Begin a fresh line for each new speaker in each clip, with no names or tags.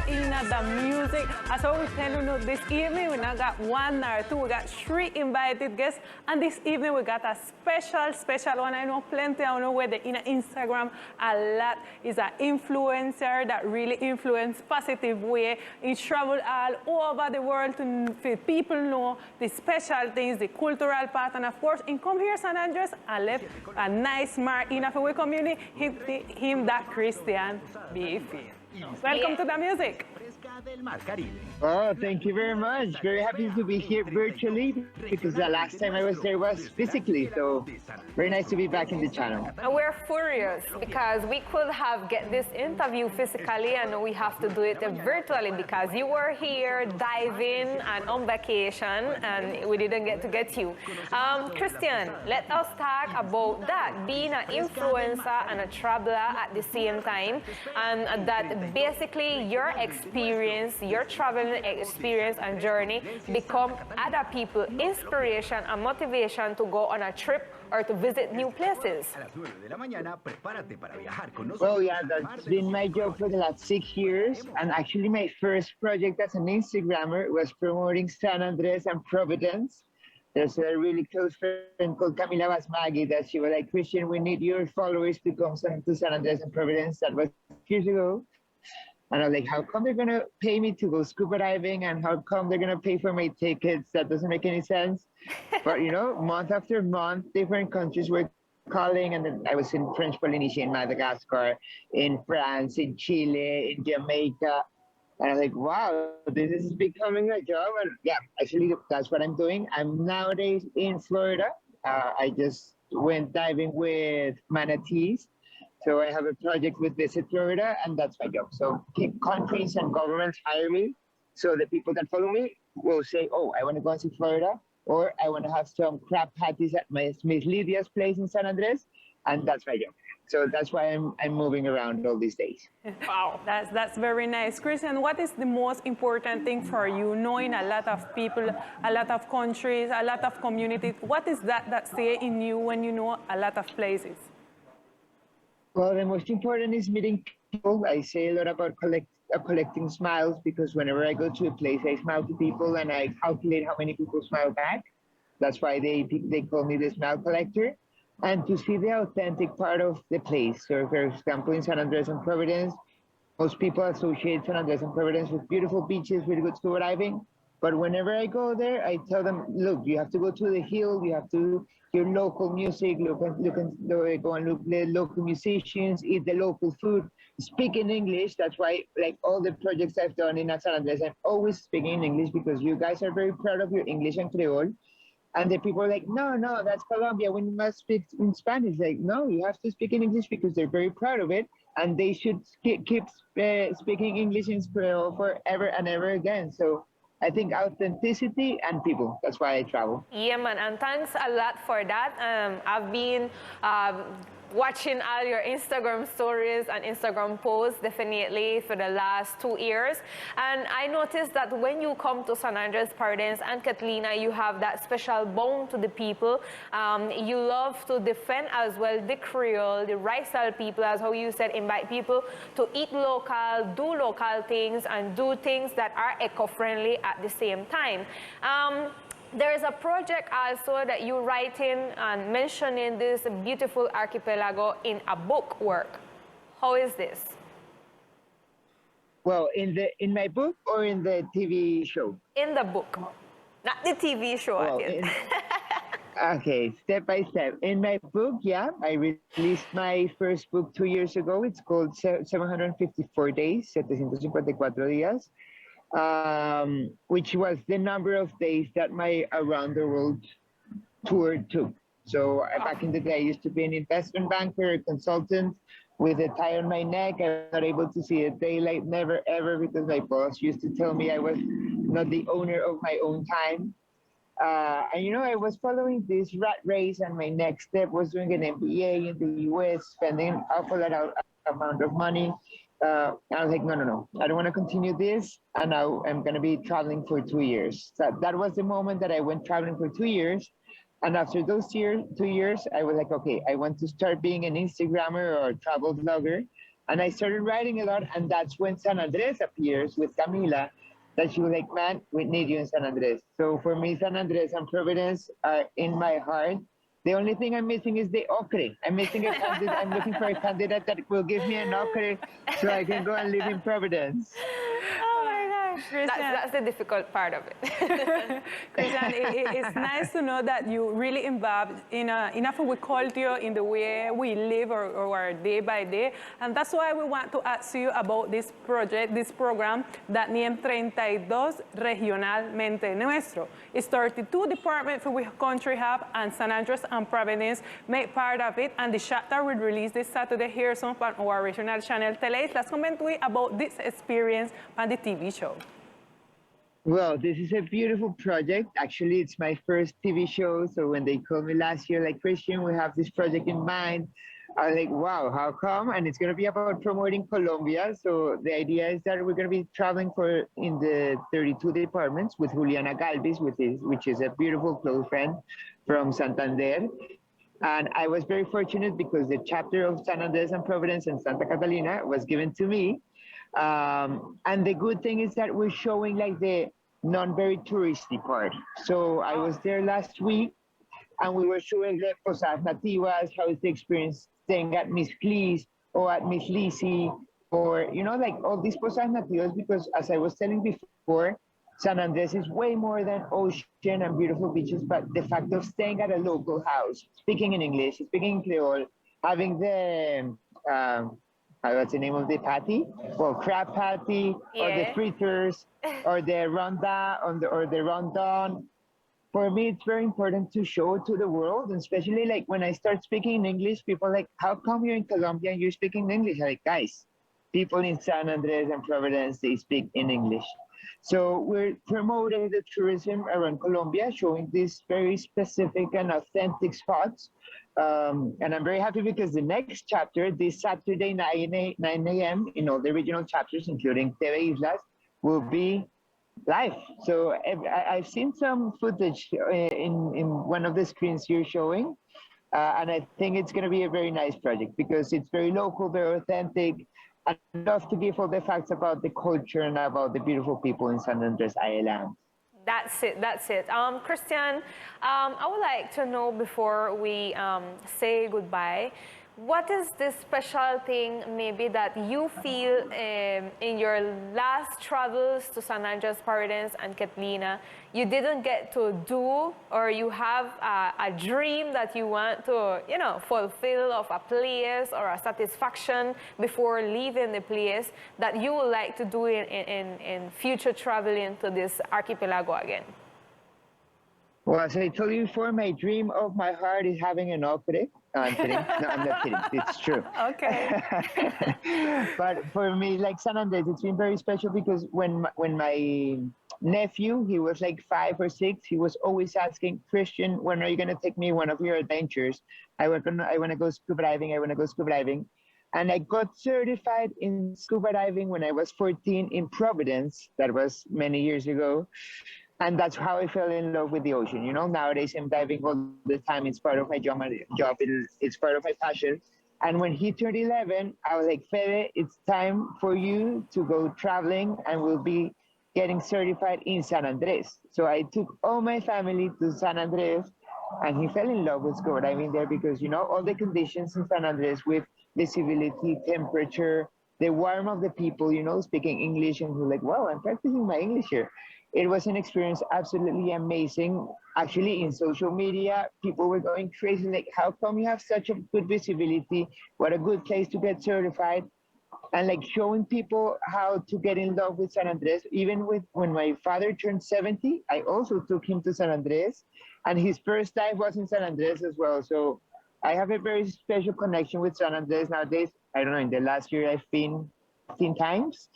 in the music. As I was telling you, this evening we not got one or two, we got three invited guests, and this evening we got a special one. I know plenty, I know where in Instagram a lot is an influencer that really influence positive way. He traveled all over the world to people know the special things, the cultural part, and of course, in come here San Andres, I left a nice mark in our community, him that Christian Byfield. Welcome to the music.
Oh, thank you very much. Very happy to be here virtually because the last time I was there was physically. So very nice to be back in the channel.
And we're furious because we could have get this interview physically and we have to do it virtually because you were here diving and on vacation and we didn't get you. Christian, let us talk about that, being an influencer and a traveler at the same time, and that basically your experience, your traveling experience and journey become other people inspiration and motivation to go on a trip or to visit new places.
Well, yeah, that's been my job for the last 6 years. And actually my first project as an Instagrammer was promoting San Andres and Providence. There's a really close friend called Camila Basmagi that she was like, Christian, we need your followers to come to San Andres and Providence. That was years ago. And I was like, how come they're going to pay me to go scuba diving? And how come they're going to pay for my tickets? That doesn't make any sense. But, you know, month after month, different countries were calling. And then I was in French Polynesia, in Madagascar, in France, in Chile, in Jamaica. And I was like, wow, this is becoming a job. And yeah, actually, that's what I'm doing. I'm nowadays in Florida. I just went diving with manatees. So I have a project with Visit Florida, and that's my job. So countries and governments hire me. So the people that follow me will say, oh, I want to go and see Florida, or I want to have some crab patties at my Miss Lydia's place in San Andres, and that's my job. So that's why I'm moving around all these days.
Wow, that's very nice. Christian, what is the most important thing for you, knowing a lot of people, a lot of countries, a lot of communities? What is that stay in you when you know a lot of places?
Well, the most important is meeting people. I say a lot about collecting smiles because whenever I go to a place, I smile to people and I calculate how many people smile back. That's why they call me the smile collector. And to see the authentic part of the place. So, for example, in San Andres and Providence, most people associate San Andres and Providence with beautiful beaches, really good scuba diving. But whenever I go there, I tell them, look, you have to go to the hill, you have to hear local music, go and look the local musicians, eat the local food, speak in English. That's why, like, all the projects I've done in San Andres, I'm always speaking in English because you guys are very proud of your English and Creole. And the people are like, no, that's Colombia, we must speak in Spanish. Like, no, you have to speak in English because they're very proud of it. And they should keep speaking English in Creole forever and ever again. So I think authenticity and people. That's why I travel.
Yeah, man, and thanks a lot for that. I've been watching all your Instagram stories and Instagram posts definitely for the last 2 years. And I noticed that when you come to San Andres, Providence, and Catalina, you have that special bond to the people. You love to defend as well the Creole, the right-style people, as how you said, invite people to eat local, do local things, and do things that are eco-friendly at the same time. There's a project also that you're writing and mentioning this beautiful archipelago in a book work. How is this?
Well, in my book or in the TV show?
In the book, not the TV show.
Well, okay, step by step. In my book, yeah, I released my first book 2 years ago. It's called 754 Days, 754 días. Which was the number of days that my around the world tour took. So back in the day, I used to be an investment banker, a consultant with a tie on my neck. I was not able to see the daylight, never ever, because my boss used to tell me I was not the owner of my own time. And you know, I was following this rat race, and my next step was doing an MBA in the US, spending an awful lot of amount of money. I was like, no, I don't want to continue this. And now I'm going to be traveling for 2 years. So that was the moment that I went traveling for 2 years. And after those 2 years, I was like, okay, I want to start being an Instagrammer or a travel blogger. And I started writing a lot, and that's when San Andres appears with Camila, that she was like, man, we need you in San Andres. So for me, San Andres and Providence are in my heart. The only thing I'm missing is the ocre. I'm missing a candidate. I'm looking for a candidate that will give me an ocre so I can go and live in Providence.
Oh my gosh, that's the difficult part of it.
Christian, it's nice to know that you really involved in enough with culture in the way we live or day by day. And that's why we want to ask you about this project, this program that named 32 Regionalmente Nuestro. It's 32 departments for which country have, and San Andres and Providence make part of it. And the chapter will release this Saturday here on our regional channel Tele. Let's comment about this experience on the TV show.
Well, this is a beautiful project. Actually, it's my first TV show. So when they called me last year, like, Christian, we have this project in mind, I was like, wow, how come? And it's going to be about promoting Colombia. So the idea is that we're going to be traveling in the 32 departments with Juliana Galvis, which is a beautiful close friend from Santander. And I was very fortunate because the chapter of San Andres and Providence and Santa Catalina was given to me. And the good thing is that we're showing like the non-very touristy part. So I was there last week, and we were showing the Posadas Nativas, how is the experience staying at Miss Cleese or at Miss Lisi, or, you know, like all these Posadas Nativas, because as I was telling before, San Andres is way more than ocean and beautiful beaches, but the fact of staying at a local house, speaking in English, speaking in Creole, having the, what's the name of the patty? Well, crab patty, or the fritters, or the ronda, or the rondon. For me, it's very important to show it to the world, and especially like when I start speaking in English, people are like, how come you're in Colombia and you're speaking English? I'm like, guys, people in San Andres and Providence, they speak in English. So we're promoting the tourism around Colombia, showing these very specific and authentic spots. And I'm very happy because the next chapter, this Saturday, 9 a.m., in all the regional chapters, including TV Islas, will be live. So I've seen some footage in one of the screens you're showing. And I think it's going to be a very nice project because it's very local, very authentic. I love to give all the facts about the culture and about the beautiful people in San Andres Island.
That's it, that's it. Christian, I would like to know before we say goodbye, what is the special thing maybe that you feel in your last travels to San Andres, Providence, and Catalina you didn't get to do, or you have a dream that you want to, you know, fulfill of a place or a satisfaction before leaving the place that you would like to do in future traveling to this archipelago again?
Well, as I told you before, my dream of my heart is having an opera. No, I'm kidding. No, I'm not kidding. It's true.
Okay.
But for me, like San Andres, it's been very special because when my nephew, he was like 5 or 6, he was always asking, Christian, when are you going to take me one of your adventures? I want to go scuba diving. I want to go scuba diving. And I got certified in scuba diving when I was 14 in Providence. That was many years ago. And that's how I fell in love with the ocean. You know, nowadays I'm diving all the time. It's part of my job. It's part of my passion. And when he turned 11, I was like, Fede, it's time for you to go traveling, and we'll be getting certified in San Andres. So I took all my family to San Andres, and he fell in love with scuba diving there because, you know, all the conditions in San Andres with visibility, temperature, the warmth of the people, you know, speaking English, and we're like, wow, I'm practicing my English here. It was an experience absolutely amazing. Actually, in social media, people were going crazy, like, how come you have such a good visibility? What a good place to get certified. And like showing people how to get in love with San Andres. Even when my father turned 70, I also took him to San Andres, and his first dive was in San Andres as well. So I have a very special connection with San Andres nowadays. I don't know, in the last year I've been 15 times.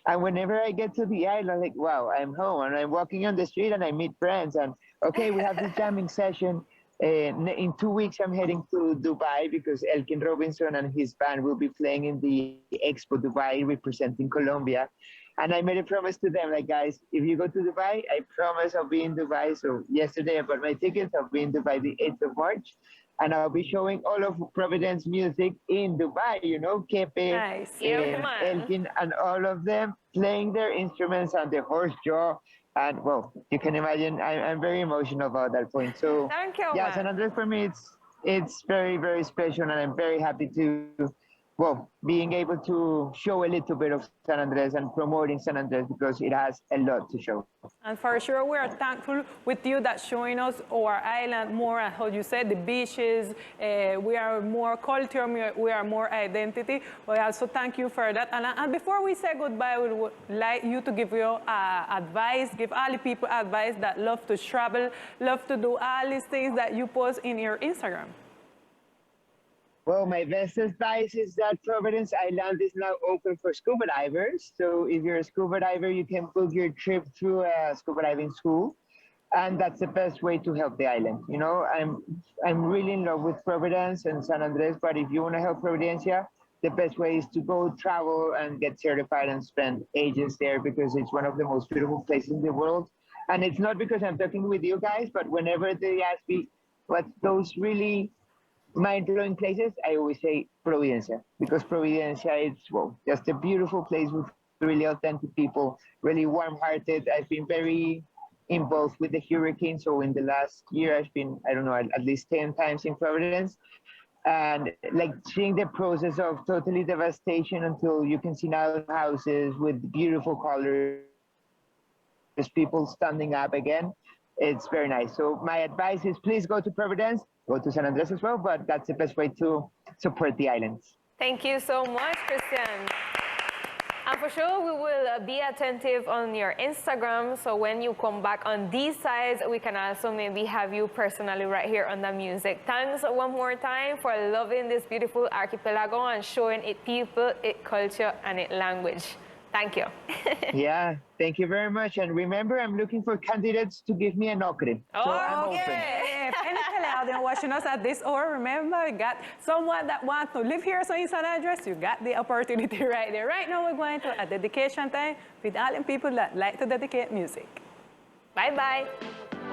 And whenever I get to the island, I'm like, wow, I'm home. And I'm walking on the street and I meet friends. And okay, we have this jamming session. In 2 weeks, I'm heading to Dubai because Elkin Robinson and his band will be playing in the Expo Dubai representing Colombia. And I made a promise to them, like, guys, if you go to Dubai, I promise I'll be in Dubai. So yesterday I bought my tickets. I'll be in Dubai the 8th of March. And I'll be showing all of Providence music in Dubai, you know, Kepe,
Nice.
Yeah, man.
Elkin, and all of them playing their instruments on the horse jaw. And well, you can imagine I'm very emotional about that point. So
Thank you,
yeah,
man.
San Andres for me, it's very, very special, and I'm very happy to, well, being able to show a little bit of San Andres and promoting San Andres because it has a lot to show.
And for sure, we are thankful with you that showing us our island more, and how you said, the beaches. We are more culture, we are more identity. We also thank you for that. And before we say goodbye, we would like you to give your advice, give all the people advice that love to travel, love to do all these things that you post in your Instagram.
Well, my best advice is that Providence Island is now open for scuba divers. So if you're a scuba diver, you can book your trip through a scuba diving school. And that's the best way to help the island. You know, I'm really in love with Providence and San Andres, but if you want to help Providencia, the best way is to go travel and get certified and spend ages there because it's one of the most beautiful places in the world. And it's not because I'm talking with you guys, but whenever they ask me what those really mind-blowing places, I always say Providencia, because Providencia is, well, just a beautiful place with really authentic people, really warm-hearted. I've been very involved with the hurricane, so in the last year, I've been, I don't know, at least 10 times in Providence, and like seeing the process of totally devastation until you can see now houses with beautiful colors, people standing up again. It's very nice. So my advice is please go to Providence, go to San Andres as well, but that's the best way to support the islands.
Thank you so much, Christian. And for sure, we will be attentive on your Instagram. So when you come back on these sides, we can also maybe have you personally right here on the music. Thanks one more time for loving this beautiful archipelago and showing it people, it culture, and it language. Thank you.
Yeah, thank you very much. And remember, I'm looking for candidates to give me an ocre. So I'm open.
If any Canadian watching us at this hour, remember, you got someone that wants to live here, so in San Andres, you got the opportunity right there. Right now, we're going to a dedication time with all the people that like to dedicate music.
Bye-bye.